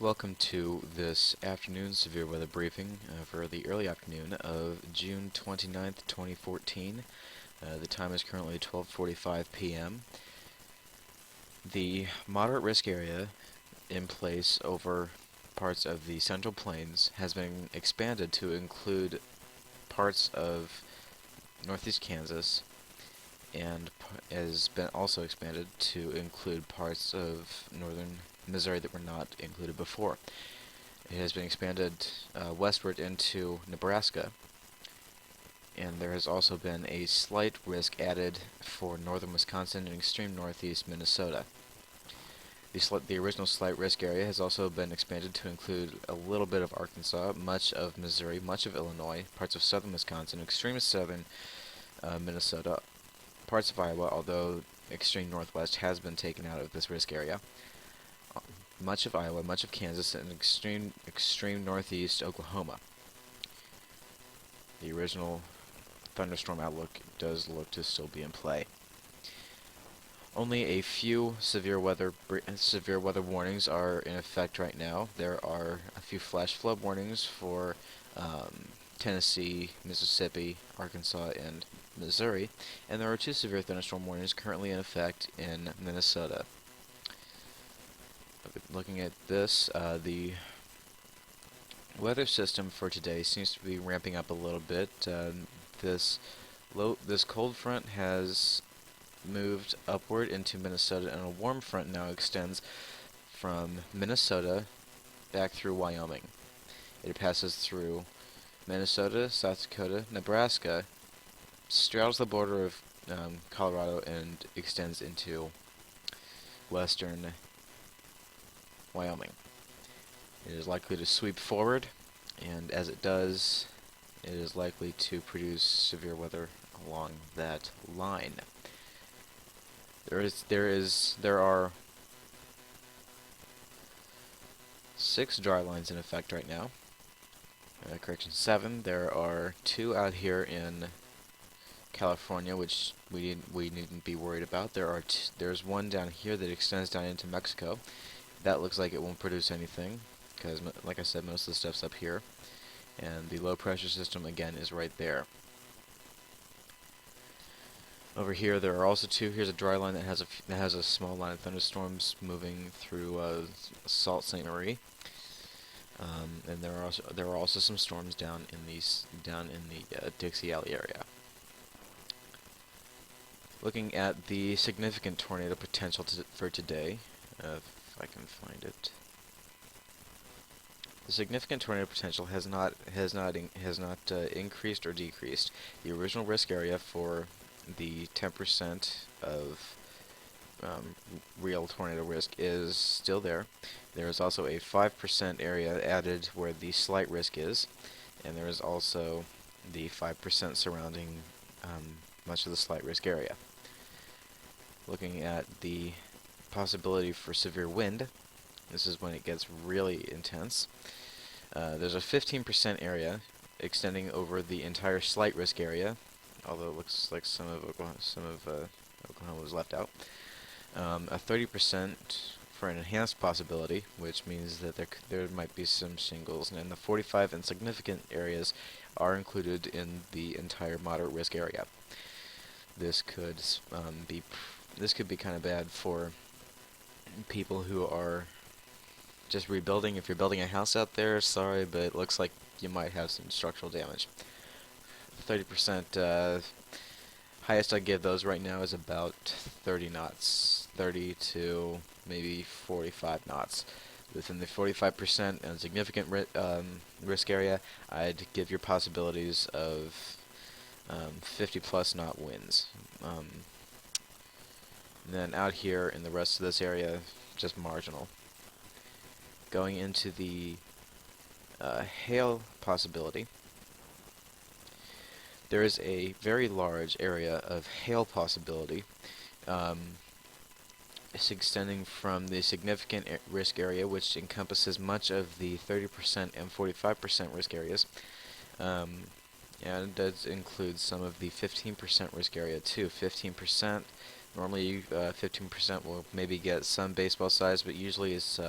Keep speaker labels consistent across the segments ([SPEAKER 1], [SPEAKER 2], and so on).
[SPEAKER 1] Welcome to this afternoon severe weather briefing for the early afternoon of June 29th, 2014. The time is currently 12:45 p.m. The moderate risk area in place over parts of the Central Plains has been expanded to include parts of northeast Kansas and has been also expanded to include parts of northern Missouri that were not included before. It has been expanded westward into Nebraska, and there has also been a slight risk added for northern Wisconsin and extreme northeast Minnesota. The original slight risk area has also been expanded to include a little bit of Arkansas, much of Missouri, much of Illinois, parts of southern Wisconsin, extreme southern Minnesota, parts of Iowa, although extreme northwest has been taken out of this risk area, much of Iowa, much of Kansas, and extreme northeast Oklahoma. The original thunderstorm outlook does look to still be in play. Only a few severe weather warnings are in effect right now. There are a few flash flood warnings for Tennessee, Mississippi, Arkansas, and Missouri, and there are 2 severe thunderstorm warnings currently in effect in Minnesota. Looking at this, the weather system for today seems to be ramping up a little bit. This cold front has moved upward into Minnesota, and a warm front now extends from Minnesota back through Wyoming. It passes through Minnesota, South Dakota, Nebraska, straddles the border of Colorado, and extends into western Wyoming. It is likely to sweep forward, and as it does, it is likely to produce severe weather along that line. There are 6 dry lines in effect right now. Correction, 7. There are 2 out here in California, which we needn't be worried about. There's 1 down here that extends down into Mexico. That looks like it won't produce anything, because, like I said, most of the stuff's up here. And the low pressure system, again, is right there. Over here, there are also 2. Here's a dry line that has a small line of thunderstorms moving through Sault Ste. Marie, and there are also some storms down in the Dixie Alley area. Looking at the significant tornado potential for today, if I can find it. The significant tornado potential has not increased or decreased. The original risk area for the 10% of real tornado risk is still there. There is also a 5% area added where the slight risk is, and there is also the 5% surrounding much of the slight risk area. Looking at the possibility for severe wind, this is when it gets really intense. There's a 15% area extending over the entire slight risk area, although it looks like some of Oklahoma was left out. A 30% for an enhanced possibility, which means that there might be some shingles, and the 45 and significant areas are included in the entire moderate risk area. This could be kind of bad for people who are just rebuilding. If you're building a house out there, sorry, but it looks like you might have some structural damage. 30%, highest I give those right now is about 30 knots, 30 to maybe 45 knots. Within the 45% and significant risk area, I'd give your possibilities of 50 plus knot winds. And then out here in the rest of this area, just marginal. Going into the hail possibility, there is a very large area of hail possibility. It's extending from the significant risk area, which encompasses much of the 30% and 45% risk areas, and it does include some of the 15% risk area too. 15%, normally 15% will maybe get some baseball size, but usually it's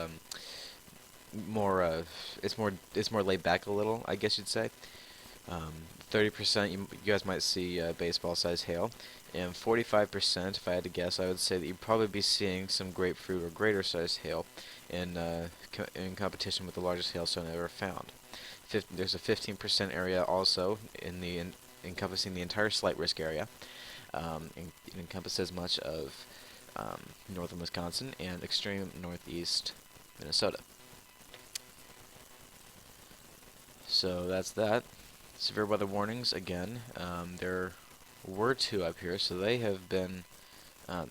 [SPEAKER 1] more it's more laid back a little, I guess you'd say. 30% you guys might see baseball-sized hail, and 45%, if I had to guess, I would say that you'd probably be seeing some grapefruit or greater-sized hail in competition with the largest hailstone ever found. There's a 15% area also encompassing the entire slight risk area. It encompasses much of northern Wisconsin and extreme northeast Minnesota. So that's that. Severe weather warnings, again, there were 2 up here, so they have been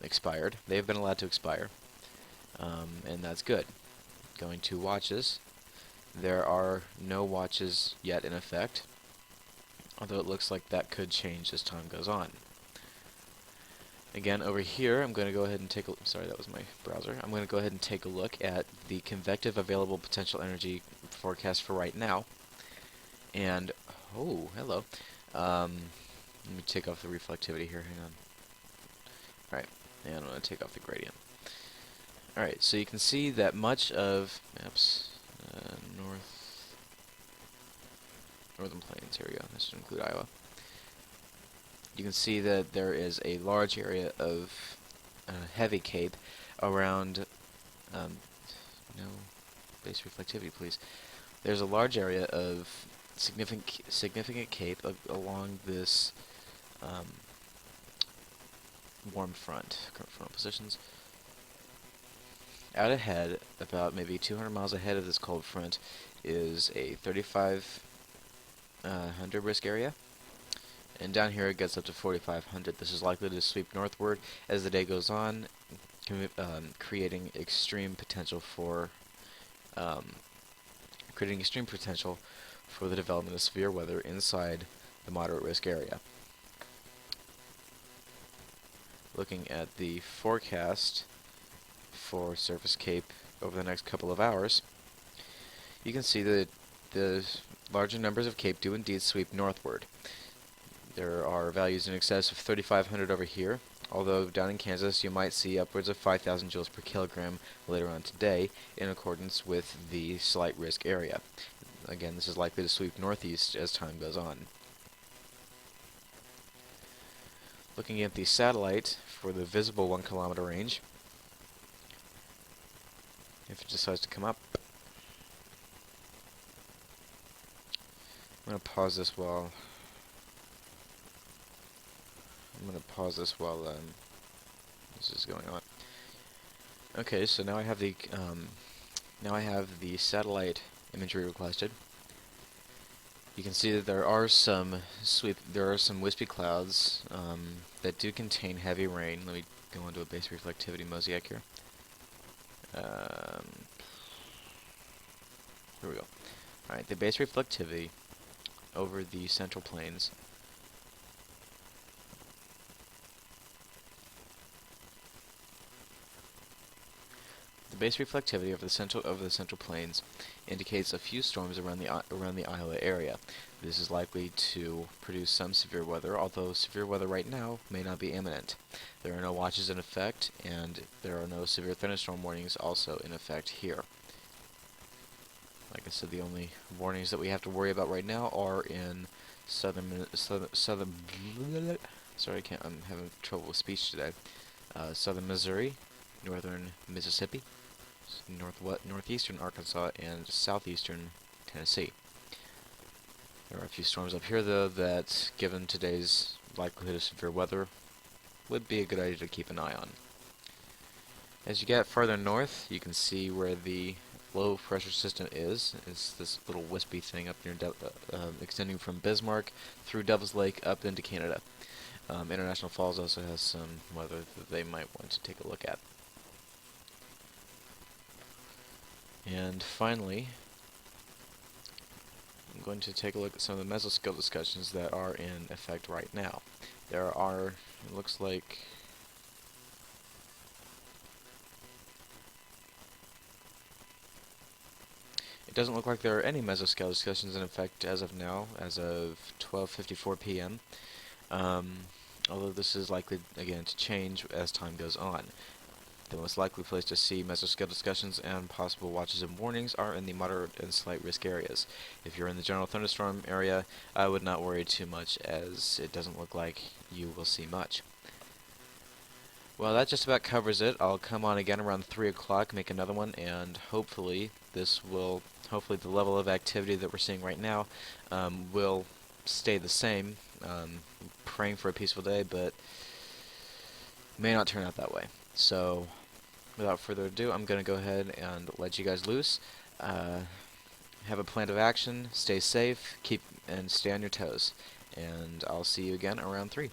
[SPEAKER 1] expired. They have been allowed to expire, and that's good. Going to watches. There are no watches yet in effect, although it looks like that could change as time goes on. Again, over here, I'm going to go ahead and take a... Sorry, that was my browser. I'm going to go ahead and take a look at the convective available potential energy forecast for right now. And, oh, hello. Let me take off the reflectivity here. Hang on. Alright, and I'm going to take off the gradient. Alright, so you can see that much of... Northern Plains, here we go. This should include Iowa. You can see that there is a large area of heavy cape around... no base reflectivity, please. There's a large area of significant cape along this warm front, current frontal positions. Out ahead, about maybe 200 miles ahead of this cold front, is a 3,500 risk area. And down here it gets up to 4,500. This is likely to sweep northward as the day goes on, creating extreme potential for the development of severe weather inside the moderate risk area. Looking at the forecast for surface cape over the next couple of hours, you can see that the larger numbers of cape do indeed sweep northward. There are values in excess of 3,500 over here, although down in Kansas you might see upwards of 5,000 joules per kilogram later on today, in accordance with the slight risk area. Again, this is likely to sweep northeast as time goes on. Looking at the satellite for the visible 1 kilometer range, if it decides to come up, I'm going to pause this while this is going on. Okay, so now I have the satellite imagery requested. You can see that there are some wispy clouds that do contain heavy rain. Let me go into a base reflectivity mosaic here. Here we go. Alright, the base reflectivity over the central plains of the central plains indicates a few storms around the Iowa area. This is likely to produce some severe weather, although severe weather right now may not be imminent. There are no watches in effect, and there are no severe thunderstorm warnings also in effect here. Like I said, the only warnings that we have to worry about right now are in southern sorry, I'm having trouble with speech today. Southern Missouri, northern Mississippi, northeastern Arkansas, and southeastern Tennessee. There are a few storms up here, though, that, given today's likelihood of severe weather, would be a good idea to keep an eye on. As you get farther north, you can see where the low pressure system is. It's this little wispy thing up near extending from Bismarck through Devil's Lake up into Canada. International Falls also has some weather that they might want to take a look at. And finally, I'm going to take a look at some of the mesoscale discussions that are in effect right now. There are, it looks like, it doesn't look like there are any mesoscale discussions in effect as of now, as of 12:54 p.m. Although this is likely, again, to change as time goes on. The most likely place to see mesoscale discussions and possible watches and warnings are in the moderate and slight risk areas. If you're in the general thunderstorm area, I would not worry too much, as it doesn't look like you will see much. Well, that just about covers it. I'll come on again around 3 o'clock, make another one, and hopefully hopefully the level of activity that we're seeing right now will stay the same. Praying for a peaceful day, but may not turn out that way. So, without further ado, I'm going to go ahead and let you guys loose. Have a plan of action, stay safe, and stay on your toes. And I'll see you again around 3.